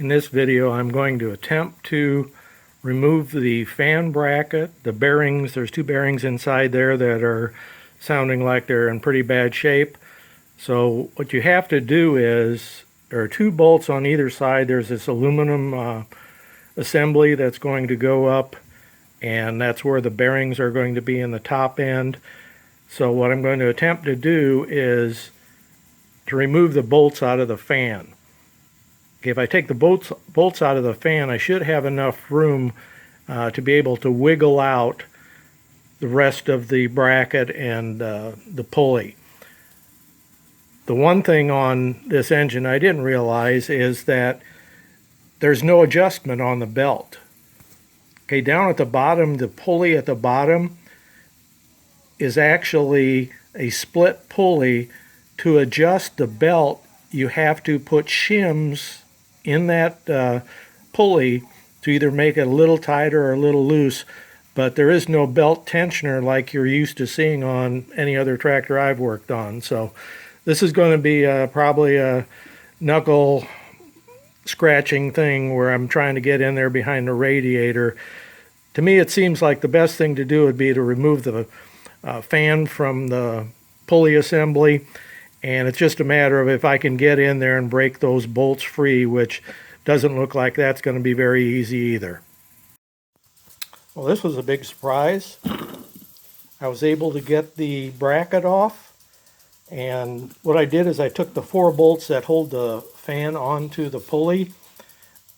In this video, I'm going to attempt to remove the fan bracket, the bearings. There's two bearings inside there that are sounding like they're in pretty bad shape. So what you have to do is, there are two bolts on either side. There's this aluminum assembly that's going to go up, and that's where the bearings are going to be in the top end. So what I'm going to attempt to do is to remove the bolts out of the fan. Okay, if I take the bolts out of the fan, I should have enough room to be able to wiggle out the rest of the bracket and the pulley. The one thing on this engine I didn't realize is that there's no adjustment on the belt. Okay, down at the bottom, the pulley at the bottom is actually a split pulley. To adjust the belt, you have to put shims in that pulley to either make it a little tighter or a little loose, but there is no belt tensioner like you're used to seeing on any other tractor I've worked on. So this is going to be probably a knuckle scratching thing where I'm trying to get in there behind the radiator. To me, it seems like the best thing to do would be to remove the fan from the pulley assembly, and it's just a matter of if I can get in there and break those bolts free, which doesn't look like that's going to be very easy either. Well, this was a big surprise. I was able to get the bracket off, and what I did is I took the 4 bolts that hold the fan onto the pulley,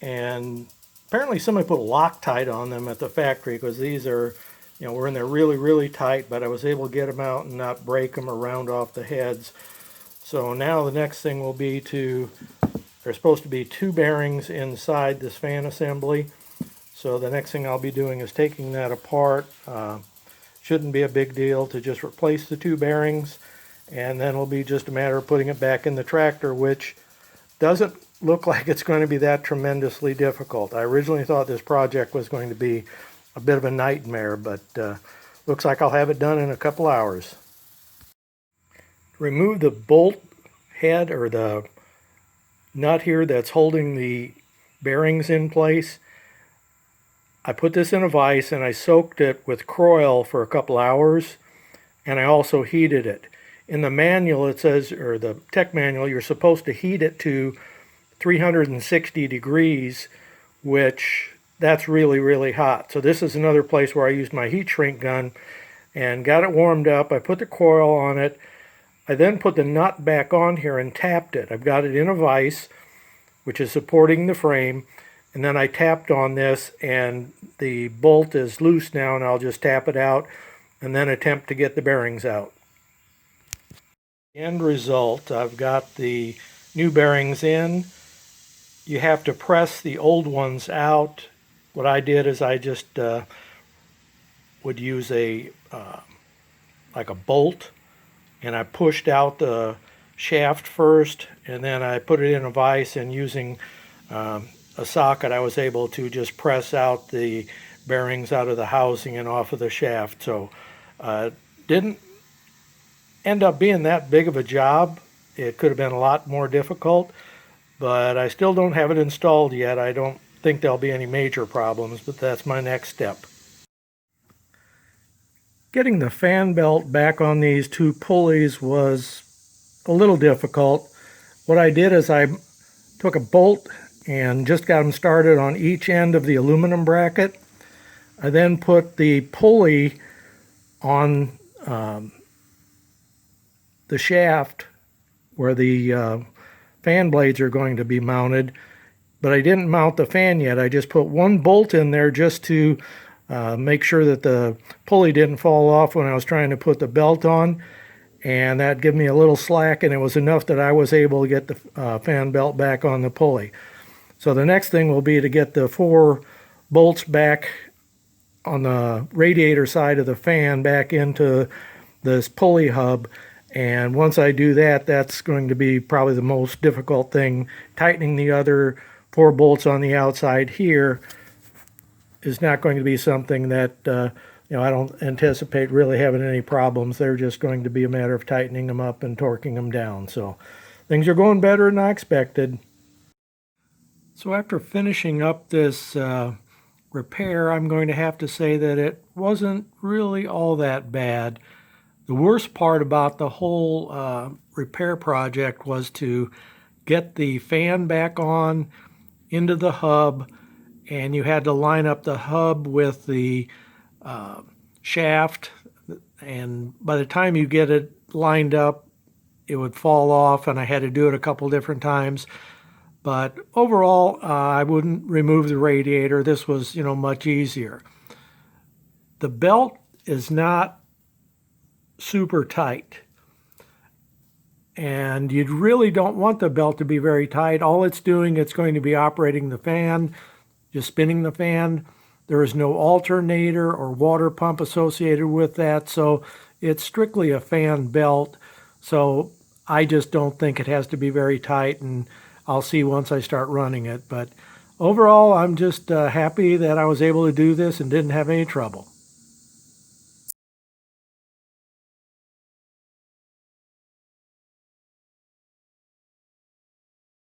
and apparently somebody put Loctite on them at the factory, because these are, were in there really tight, but I was able to get them out and not break them or round off the heads. So now the next thing will be there's supposed to be 2 bearings inside this fan assembly. So the next thing I'll be doing is taking that apart. Shouldn't be a big deal to just replace the 2 bearings, and then it'll be just a matter of putting it back in the tractor, which doesn't look like it's going to be that tremendously difficult. I originally thought this project was going to be a bit of a nightmare, but looks like I'll have it done in a couple hours. Remove the bolt head or the nut here that's holding the bearings in place. I put this in a vise and I soaked it with Croil for a couple hours, and I also heated it. In the manual it says, or the tech manual, you're supposed to heat it to 360 degrees, which that's really hot. So this is another place where I used my heat shrink gun and got it warmed up. I put the coil on it. I then put the nut back on here and tapped it. I've got it in a vise, which is supporting the frame, and then I tapped on this, and the bolt is loose now, and I'll just tap it out and then attempt to get the bearings out. End result, I've got the new bearings in. You have to press the old ones out. What I did is I just would use like a bolt, and I pushed out the shaft first, and then I put it in a vise, and using a socket I was able to just press out the bearings out of the housing and off of the shaft. So didn't end up being that big of a job. It could have been a lot more difficult, but I still don't have it installed yet. I don't think there'll be any major problems, but that's my next step. Getting the fan belt back on these 2 pulleys was a little difficult. What I did is I took a bolt and just got them started on each end of the aluminum bracket. I then put the pulley on the shaft where the fan blades are going to be mounted, but I didn't mount the fan yet. I just put 1 bolt in there just to make sure that the pulley didn't fall off when I was trying to put the belt on, and that gave me a little slack, and it was enough that I was able to get the fan belt back on the pulley. So the next thing will be to get the 4 bolts back on the radiator side of the fan back into this pulley hub, and once I do that, that's going to be probably the most difficult thing. Tightening the other 4 bolts on the outside here is not going to be something that I don't anticipate really having any problems. They're just going to be a matter of tightening them up and torquing them down. So things are going better than I expected. So after finishing up this repair, I'm going to have to say that it wasn't really all that bad. The worst part about the whole repair project was to get the fan back on into the hub, and you had to line up the hub with the shaft, and by the time you get it lined up, it would fall off, and I had to do it a couple different times. But overall, I wouldn't remove the radiator. This was, much easier. The belt is not super tight, and you really don't want the belt to be very tight. All it's doing, it's going to be operating the fan, just spinning the fan. There is no alternator or water pump associated with that, so it's strictly a fan belt. So I just don't think it has to be very tight, and I'll see once I start running it. But overall, I'm just happy that I was able to do this and didn't have any trouble.